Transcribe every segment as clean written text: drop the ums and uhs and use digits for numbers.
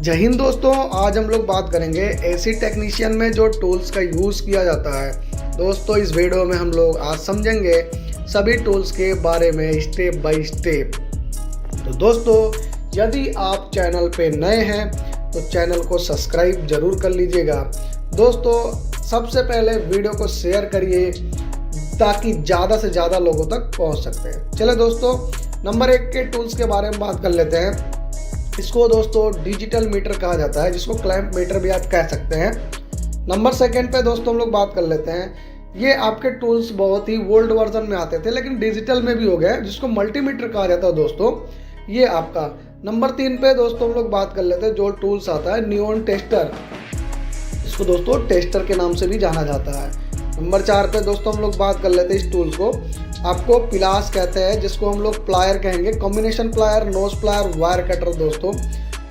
जय हिंद दोस्तों, आज हम लोग बात करेंगे एसी टेक्नीशियन में जो टूल्स का यूज़ किया जाता है। दोस्तों इस वीडियो में हम लोग आज समझेंगे सभी टूल्स के बारे में स्टेप बाय स्टेप। तो दोस्तों यदि आप चैनल पे नए हैं तो चैनल को सब्सक्राइब जरूर कर लीजिएगा। दोस्तों सबसे पहले वीडियो को शेयर करिए ताकि ज़्यादा से ज़्यादा लोगों तक पहुंच सकते हैं। चले दोस्तों नंबर 1 के टूल्स के बारे में बात कर लेते हैं। इसको दोस्तों डिजिटल मीटर कहा जाता है, जिसको क्लैंप मीटर भी आप कह सकते हैं। नंबर 2 पे दोस्तों हम लोग बात कर लेते हैं। ये आपके टूल्स बहुत ही ओल्ड वर्जन में आते थे लेकिन डिजिटल में भी हो गए, जिसको मल्टीमीटर कहा जाता है दोस्तों। ये आपका नंबर 3 पे दोस्तों हम लोग बात कर लेते हैं जो टूल्स आता है नियॉन टेस्टर। इसको दोस्तों टेस्टर के नाम से भी जाना जाता है। नंबर 4 पे दोस्तों हम लोग बात कर लेते हैं इस टूल्स को, आपको पिलास कहते हैं, जिसको हम लोग प्लायर कहेंगे, combination plier, knows plier, wire cutter. दोस्तों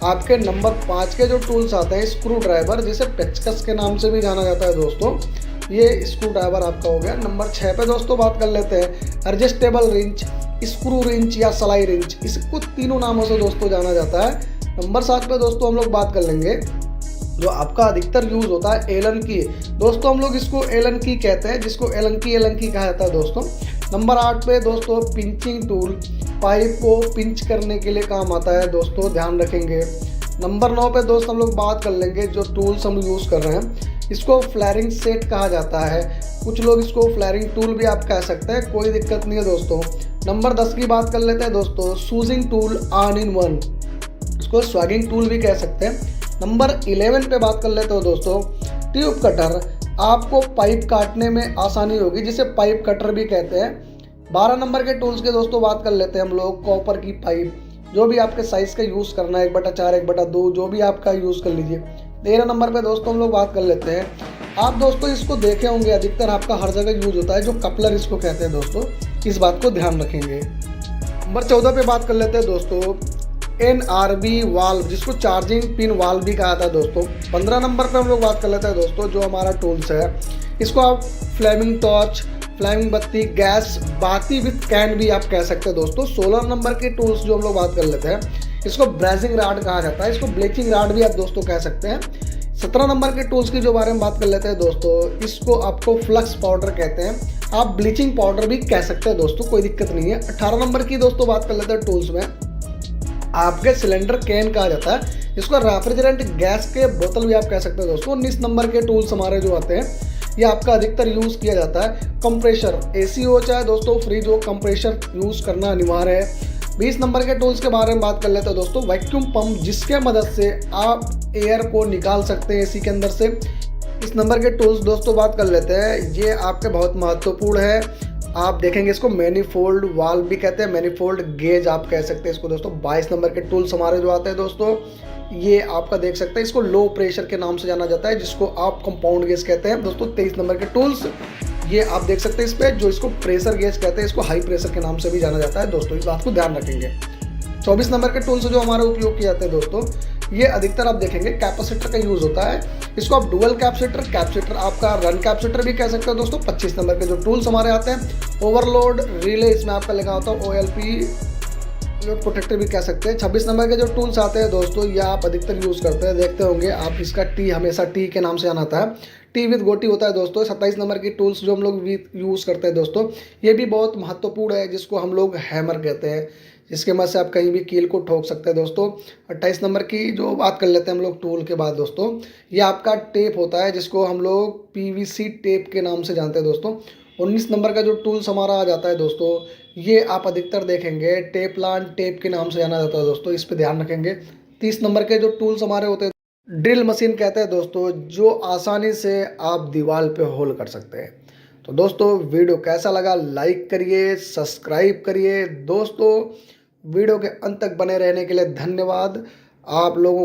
आपके नंबर 5 के जो टूल्स आते हैं स्क्रू ड्राइवर, जिसे पेचकस के नाम से भी जाना जाता है दोस्तों। ये स्क्रू ड्राइवर आपका हो गया। नंबर 6 पे दोस्तों बात कर लेते हैं एडजस्टेबल रिंच, स्क्रू रिंच या सलाई रिंच, इसको तीनों नामों से दोस्तों जाना जाता है। नंबर 7 पे दोस्तों हम लोग बात कर लेंगे जो आपका अधिकतर यूज होता है एलन की। दोस्तों हम लोग इसको एलन की कहते हैं, जिसको एलन की कहा जाता है दोस्तों। नंबर 8 पे दोस्तों पिंचिंग टूल, पाइप को पिंच करने के लिए काम आता है दोस्तों, ध्यान रखेंगे। नंबर 9 पे दोस्तों हम लोग बात कर लेंगे जो टूल्स हम यूज़ कर रहे हैं, इसको फ्लैरिंग सेट कहा जाता है। कुछ लोग इसको फ्लैरिंग टूल भी आप कह सकते हैं, कोई दिक्कत नहीं है दोस्तों। नंबर 10 की बात कर लेते हैं दोस्तों सूजिंग टूल ऑल इन वन, इसको स्वैगिंग टूल भी कह सकते हैं। नंबर 11 पे बात कर लेते हो दोस्तों ट्यूब कटर, आपको पाइप काटने में आसानी होगी, जिसे पाइप कटर भी कहते हैं। 12 नंबर के टूल्स के दोस्तों बात कर लेते हैं हम लोग कॉपर की पाइप, जो भी आपके साइज का यूज़ करना है, 1/4, 1/2, जो भी आपका यूज़ कर लीजिए। 13 नंबर पे दोस्तों हम लोग बात कर लेते हैं, आप दोस्तों इसको देखे होंगे अधिकतर आपका हर जगह यूज होता है, जो कपलर इसको कहते हैं दोस्तों, इस बात को ध्यान रखेंगे। नंबर 14 पे बात कर लेते हैं दोस्तों NRB वाल्व, जिसको चार्जिंग पिन वाल्व भी कहा था दोस्तों। 15 नंबर पे हम लोग बात कर लेते हैं दोस्तों जो हमारा टूल्स है, इसको आप फ्लेमिंग टॉर्च, फ्लेमिंग बत्ती, गैस बाती विथ कैन भी आप कह सकते हैं दोस्तों। 16 नंबर के टूल्स जो हम लोग बात कर लेते हैं, इसको ब्रेजिंग राड कहा जाता है, इसको ब्लीचिंग राड भी आप दोस्तों कह सकते हैं। 17 नंबर के टूल्स की जो बारे में बात कर लेते हैं दोस्तों, इसको आपको फ्लक्स पाउडर कहते हैं, आप ब्लीचिंग पाउडर भी कह सकते हैं दोस्तों, कोई दिक्कत नहीं है। 18 नंबर की दोस्तों बात कर लेते हैं टूल्स में, आपके सिलेंडर कैन कहा जाता है, इसको रेफ्रिजरेंट गैस के बोतल भी आप कह सकते हैं दोस्तों। 19 नंबर के टूल्स हमारे जो आते हैं, ये आपका अधिकतर यूज़ किया जाता है कंप्रेशर, एसी हो चाहे दोस्तों फ्रिज हो, कंप्रेशर यूज़ करना अनिवार्य है। 20 नंबर के टूल्स के बारे में बात कर लेते हैं दोस्तों वैक्यूम पंप, जिसके मदद से आप एयर को निकाल सकते हैं एसी के अंदर से। इस नंबर के टूल्स दोस्तों बात कर लेते हैं, ये आपके बहुत महत्वपूर्ण है, आप देखेंगे इसको मैनीफोल्ड वाल्व भी कहते हैं, मैनीफोल्ड गेज आप कह सकते हैं इसको दोस्तों। 22 नंबर के टूल्स हमारे जो आते हैं दोस्तों, ये आपका देख सकते हैं, इसको लो प्रेशर के नाम से जाना जाता है, जिसको आप कंपाउंड गेज कहते हैं दोस्तों। 23 नंबर के टूल्स ये आप देख सकते हैं इस पे, जो इसको प्रेशर गेज कहते हैं, इसको हाई प्रेशर के नाम से भी जाना जाता है दोस्तों, इस बात को ध्यान रखेंगे। 24 नंबर के टूल्स जो हमारे उपयोग किए जाते हैं दोस्तों, ये अधिकतर आप देखेंगे कैपेसिटर का यूज़ होता है, इसको आप डुअल कैपेसिटर आपका रन कैपेसिटर भी कह सकते हो दोस्तों। 25 नंबर के जो टूल्स हमारे आते हैं ओवरलोड रिले, इसमें आपका लिखा होता है OLP लोड प्रोटेक्टर भी कह सकते हैं। 26 नंबर के जो टूल्स आते हैं दोस्तों, ये आप अधिकतर यूज़ करते हैं, देखते होंगे आप, इसका टी हमेशा टी के नाम से जाना आता है, टी विद गोटी होता है दोस्तों। 27 नंबर की टूल्स जो हम लोग यूज़ करते हैं दोस्तों, ये भी बहुत महत्वपूर्ण है, जिसको हम लोग हैमर कहते हैं, जिसके मदद से आप कहीं भी कील को ठोक सकते हैं दोस्तों। 28 नंबर की जो बात कर लेते हैं हम लोग टूल के बाद दोस्तों, ये आपका टेप होता है, जिसको हम लोग PVC टेप के नाम से जानते हैं दोस्तों। 19 नंबर का जो टूल्स हमारा आ जाता है दोस्तों, ये आप अधिकतर देखेंगे टेपलान टेप के नाम से जाना जाता है दोस्तों, इस पर ध्यान रखेंगे। 30 नंबर के जो टूल्स हमारे होते हैं ड्रिल मशीन कहते हैं दोस्तों, जो आसानी से आप दीवार पे होल कर सकते हैं। तो दोस्तों वीडियो कैसा लगा लाइक करिए, सब्सक्राइब करिए दोस्तों, वीडियो के अंत तक बने रहने के लिए धन्यवाद। आप लोगों